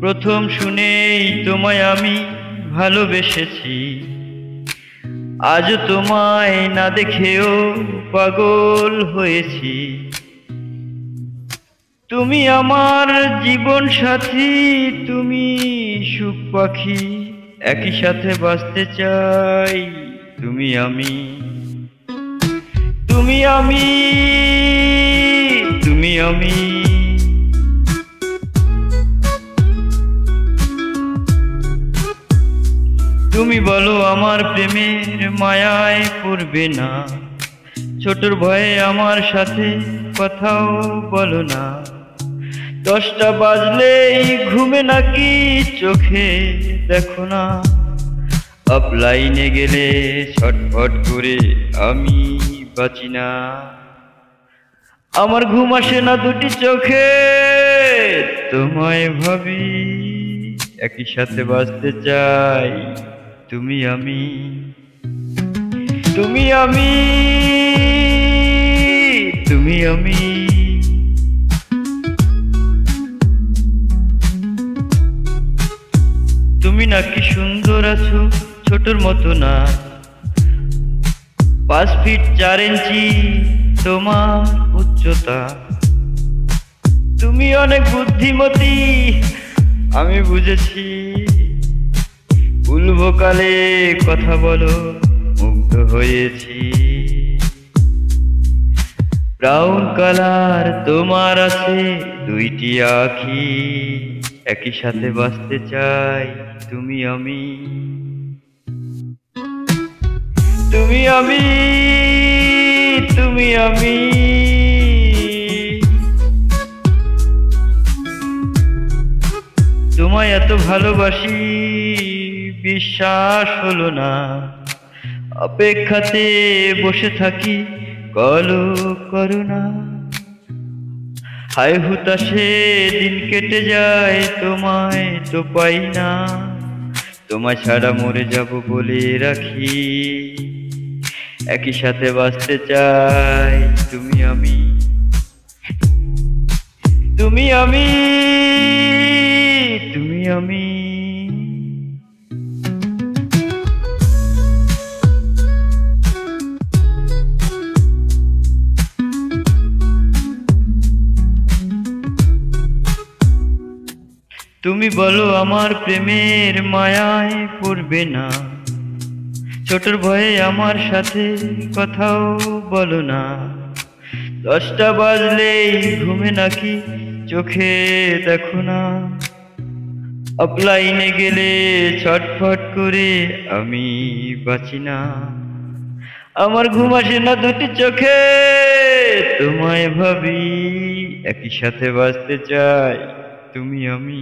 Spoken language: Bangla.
প্রথম শুনেই তোমায় আমি ভালোবেসেছি, আজ তোমায় না দেখেও পাগল হয়েছি। তুমি আমার জীবন সাথী, তুমি সুখ পাখি, একই সাথে বাঁচতে চাই তুমি আমি। তুমি আমি, তুমি আমি। তুমি বলো আমার প্রেমের মায়ায় পড়বে না, ছোটর ভয়ে আমার সাথে কথাও বলো না। 10টা বাজলেই ঘুমে নাকি চোখে দেখো না, অফলাইনে গেলে ছটফট করে আমি বাঁচি না। আমার ঘুম আসে না দুটি চোখে, তোমায় ভাবি, একই সাথে বাঁচতে চাই তুমি আমি। তুমি আমি, তুমি আমি। তুমি নাকি সুন্দর আছো, ছোটর মতো না, 5 ফিট 4 ইঞ্চি তোমার উচ্চতা। তুমি অনেক বুদ্ধিমতী, আমি বুঝেছি। উল্ভকালে কথা বলো, মুগ্ধ হয়েছি। ব্রাউন কালার তোমার আছে 2টি আঁখি, একই সাথে বাঁচতে চাই তুমি আমি। তুমি আমি, তুমি আমি। তোমায় এত ভালোবাসি, বিশ্বাস হলো না, অপেক্ষাতে বসে থাকি, কলও করো না। হায় হুতাশে দিন কেটে যায়, তোমায় তো পাই না। তোমায় ছাড়া মরে যাব বলে রাখি, একই সাথে বাঁচতে চাই তুমি আমি। তুমি আমি, তুমি আমি। তুমি বলো আমার প্রেমের মায়ায় পড়বে না, ছোটর ভয়ে আমার সাথে কথাও বলো না। 10টা বাজলেই ঘুমে নাকি চোখে দেখো না, অফলাইনে গেলে ছটফট করে আমি বাঁচি না। আমার ঘুম আসে না দুটি চোখে, তোমায় ভাবি, একই সাথে বাঁচতে চাই তুমি আমি।